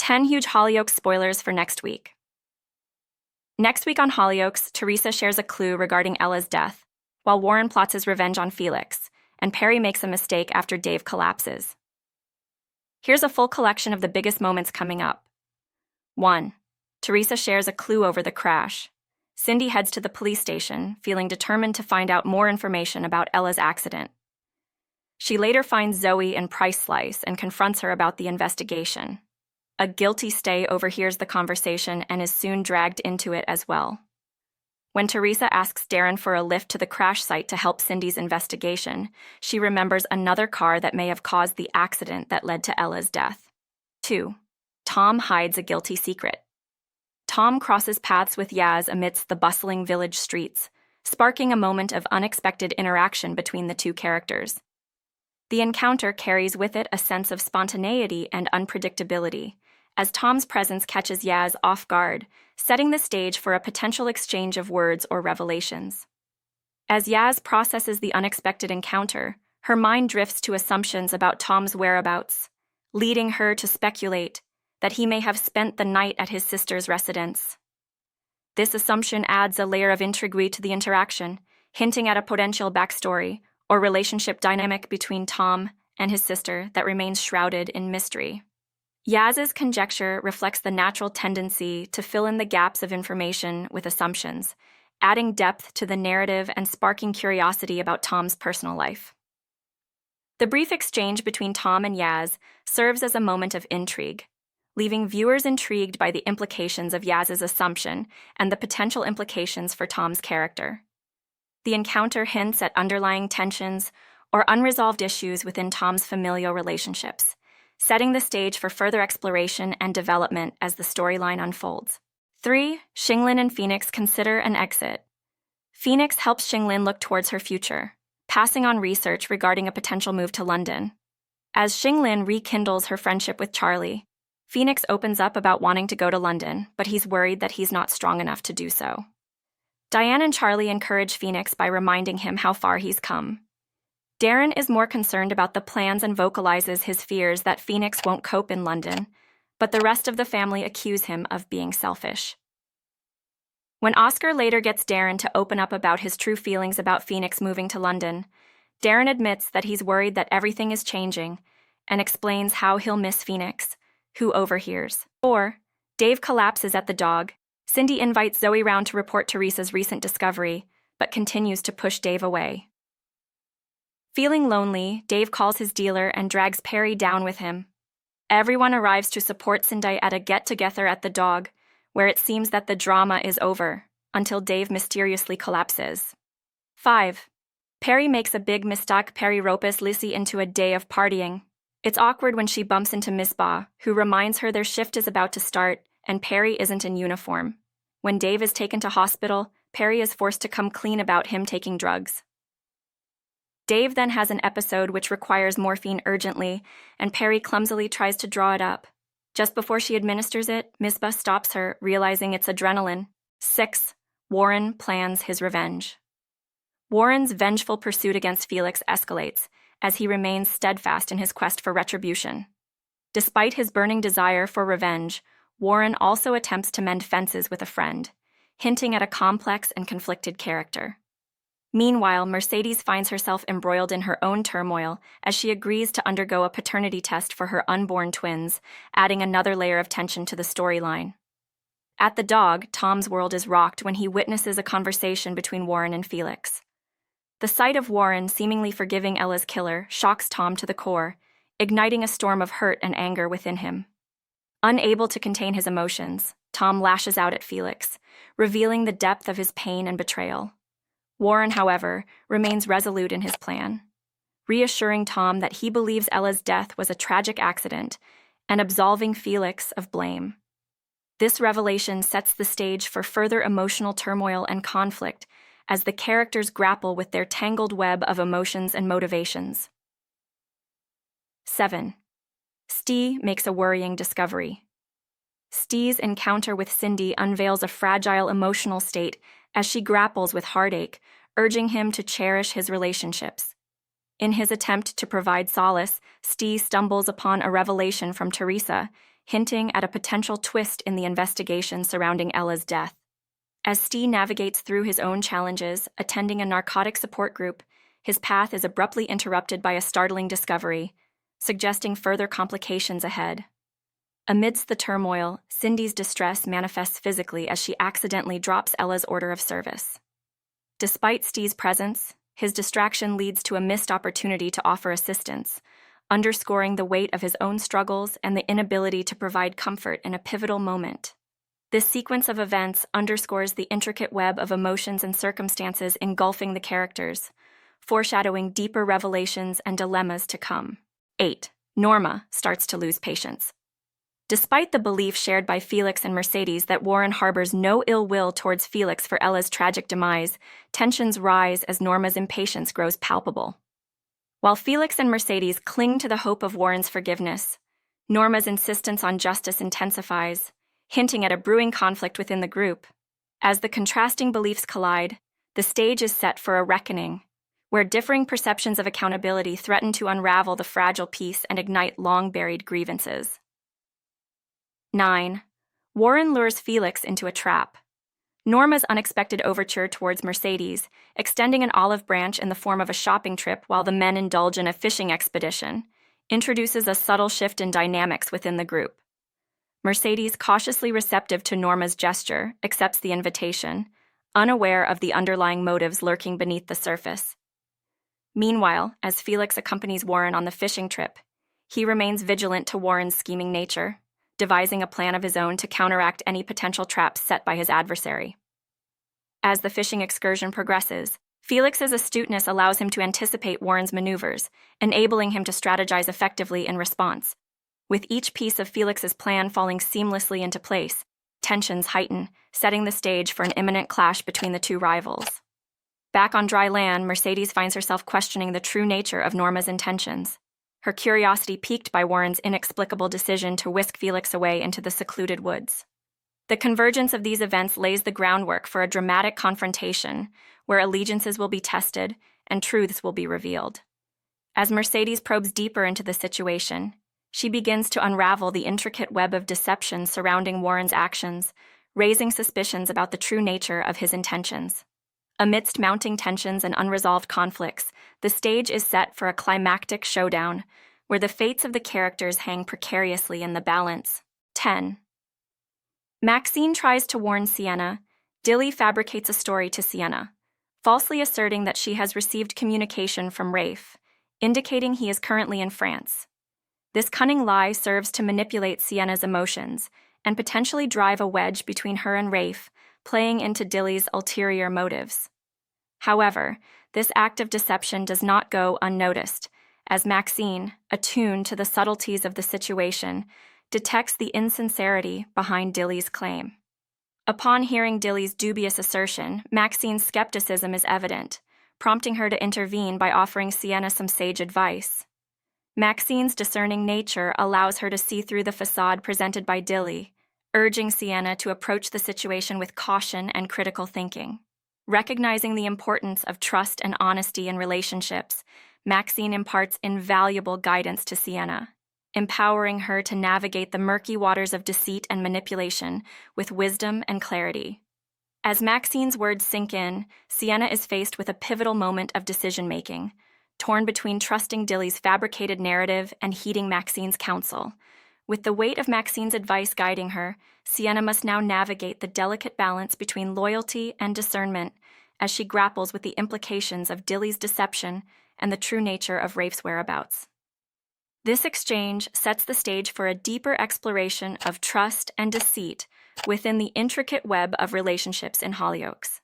10 huge Hollyoaks spoilers for next week. Next week on Hollyoaks, Teresa shares a clue regarding Ella's death, while Warren plots his revenge on Felix, and Peri makes a mistake after Dave collapses. Here's a full collection of the biggest moments coming up. 1. Teresa shares a clue over the crash. Cindy heads to the police station, feeling determined to find out more information about Ella's accident. She later finds Zoe in Price Slice and confronts her about the investigation. A guilty stay overhears the conversation and is soon dragged into it as well. When Teresa asks Darren for a lift to the crash site to help Cindy's investigation, she remembers another car that may have caused the accident that led to Ella's death. 2. Tom hides a guilty secret. Tom crosses paths with Yaz amidst the bustling village streets, sparking a moment of unexpected interaction between the two characters. The encounter carries with it a sense of spontaneity and unpredictability, as Tom's presence catches Yaz off guard, setting the stage for a potential exchange of words or revelations. As Yaz processes the unexpected encounter, her mind drifts to assumptions about Tom's whereabouts, leading her to speculate that he may have spent the night at his sister's residence. This assumption adds a layer of intrigue to the interaction, hinting at a potential backstory or relationship dynamic between Tom and his sister that remains shrouded in mystery. Yaz's conjecture reflects the natural tendency to fill in the gaps of information with assumptions, adding depth to the narrative and sparking curiosity about Tom's personal life. The brief exchange between Tom and Yaz serves as a moment of intrigue, leaving viewers intrigued by the implications of Yaz's assumption and the potential implications for Tom's character. The encounter hints at underlying tensions or unresolved issues within Tom's familial relationships, setting the stage for further exploration and development as the storyline unfolds. 3. Shinglin and Felix consider an exit. Felix helps Shinglin look towards her future, passing on research regarding a potential move to London. As Shinglin rekindles her friendship with Charlie, Felix opens up about wanting to go to London, but he's worried that he's not strong enough to do so. Diane and Charlie encourage Felix by reminding him how far he's come. Darren is more concerned about the plans and vocalizes his fears that Felix won't cope in London, but the rest of the family accuse him of being selfish. When Oscar later gets Darren to open up about his true feelings about Felix moving to London, Darren admits that he's worried that everything is changing and explains how he'll miss Felix, who overhears. 4. Dave collapses at the dog. Cindy invites Zoe round to report Teresa's recent discovery, but continues to push Dave away. Feeling lonely, Dave calls his dealer and drags Peri down with him. Everyone arrives to support Cindy at a get-together at the dog, where it seems that the drama is over, until Dave mysteriously collapses. 5. Peri makes a big mistake. Peri ropes Lissy into a day of partying. It's awkward when she bumps into Misbah, who reminds her their shift is about to start, and Peri isn't in uniform. When Dave is taken to hospital, Peri is forced to come clean about him taking drugs. Dave then has an episode which requires morphine urgently, and Peri clumsily tries to draw it up. Just before she administers it, Misbah stops her, realizing it's adrenaline. 6. Warren plans his revenge. Warren's vengeful pursuit against Felix escalates, as he remains steadfast in his quest for retribution. Despite his burning desire for revenge, Warren also attempts to mend fences with a friend, hinting at a complex and conflicted character. Meanwhile, Mercedes finds herself embroiled in her own turmoil as she agrees to undergo a paternity test for her unborn twins, adding another layer of tension to the storyline. At the dog, Tom's world is rocked when he witnesses a conversation between Warren and Felix. The sight of Warren seemingly forgiving Ella's killer shocks Tom to the core, igniting a storm of hurt and anger within him. Unable to contain his emotions, Tom lashes out at Felix, revealing the depth of his pain and betrayal. Warren, however, remains resolute in his plan, reassuring Tom that he believes Ella's death was a tragic accident and absolving Felix of blame. This revelation sets the stage for further emotional turmoil and conflict as the characters grapple with their tangled web of emotions and motivations. 7. Stee makes a worrying discovery. Stee's encounter with Cindy unveils a fragile emotional state as she grapples with heartache, urging him to cherish his relationships. In his attempt to provide solace, Stee stumbles upon a revelation from Teresa, hinting at a potential twist in the investigation surrounding Ella's death. As Stee navigates through his own challenges, attending a narcotic support group, his path is abruptly interrupted by a startling discovery, suggesting further complications ahead. Amidst the turmoil, Cindy's distress manifests physically as she accidentally drops Ella's order of service. Despite Stee's presence, his distraction leads to a missed opportunity to offer assistance, underscoring the weight of his own struggles and the inability to provide comfort in a pivotal moment. This sequence of events underscores the intricate web of emotions and circumstances engulfing the characters, foreshadowing deeper revelations and dilemmas to come. 8. Norma starts to lose patience. Despite the belief shared by Felix and Mercedes that Warren harbors no ill will towards Felix for Ella's tragic demise, tensions rise as Norma's impatience grows palpable. While Felix and Mercedes cling to the hope of Warren's forgiveness, Norma's insistence on justice intensifies, hinting at a brewing conflict within the group. As the contrasting beliefs collide, the stage is set for a reckoning, where differing perceptions of accountability threaten to unravel the fragile peace and ignite long-buried grievances. 9. Warren lures Felix into a trap. Norma's unexpected overture towards Mercedes, extending an olive branch in the form of a shopping trip while the men indulge in a fishing expedition, introduces a subtle shift in dynamics within the group. Mercedes, cautiously receptive to Norma's gesture, accepts the invitation, unaware of the underlying motives lurking beneath the surface. Meanwhile, as Felix accompanies Warren on the fishing trip, he remains vigilant to Warren's scheming nature, devising a plan of his own to counteract any potential traps set by his adversary. As the fishing excursion progresses, Felix's astuteness allows him to anticipate Warren's maneuvers, enabling him to strategize effectively in response. With each piece of Felix's plan falling seamlessly into place, tensions heighten, setting the stage for an imminent clash between the two rivals. Back on dry land, Mercedes finds herself questioning the true nature of Norma's intentions, her curiosity piqued by Warren's inexplicable decision to whisk Felix away into the secluded woods. The convergence of these events lays the groundwork for a dramatic confrontation where allegiances will be tested and truths will be revealed. As Mercedes probes deeper into the situation, she begins to unravel the intricate web of deception surrounding Warren's actions, raising suspicions about the true nature of his intentions. Amidst mounting tensions and unresolved conflicts, the stage is set for a climactic showdown, where the fates of the characters hang precariously in the balance. 10. Maxine tries to warn Sienna. Dilly fabricates a story to Sienna, falsely asserting that she has received communication from Rafe, indicating he is currently in France. This cunning lie serves to manipulate Sienna's emotions and potentially drive a wedge between her and Rafe, playing into Dilly's ulterior motives. However, this act of deception does not go unnoticed, as Maxine, attuned to the subtleties of the situation, detects the insincerity behind Dilly's claim. Upon hearing Dilly's dubious assertion, Maxine's skepticism is evident, prompting her to intervene by offering Sienna some sage advice. Maxine's discerning nature allows her to see through the facade presented by Dilly, urging Sienna to approach the situation with caution and critical thinking. Recognizing the importance of trust and honesty in relationships, Maxine imparts invaluable guidance to Sienna, empowering her to navigate the murky waters of deceit and manipulation with wisdom and clarity. As Maxine's words sink in, Sienna is faced with a pivotal moment of decision-making, torn between trusting Dilly's fabricated narrative and heeding Maxine's counsel. With the weight of Maxine's advice guiding her, Sienna must now navigate the delicate balance between loyalty and discernment as she grapples with the implications of Dilly's deception and the true nature of Rafe's whereabouts. This exchange sets the stage for a deeper exploration of trust and deceit within the intricate web of relationships in Hollyoaks.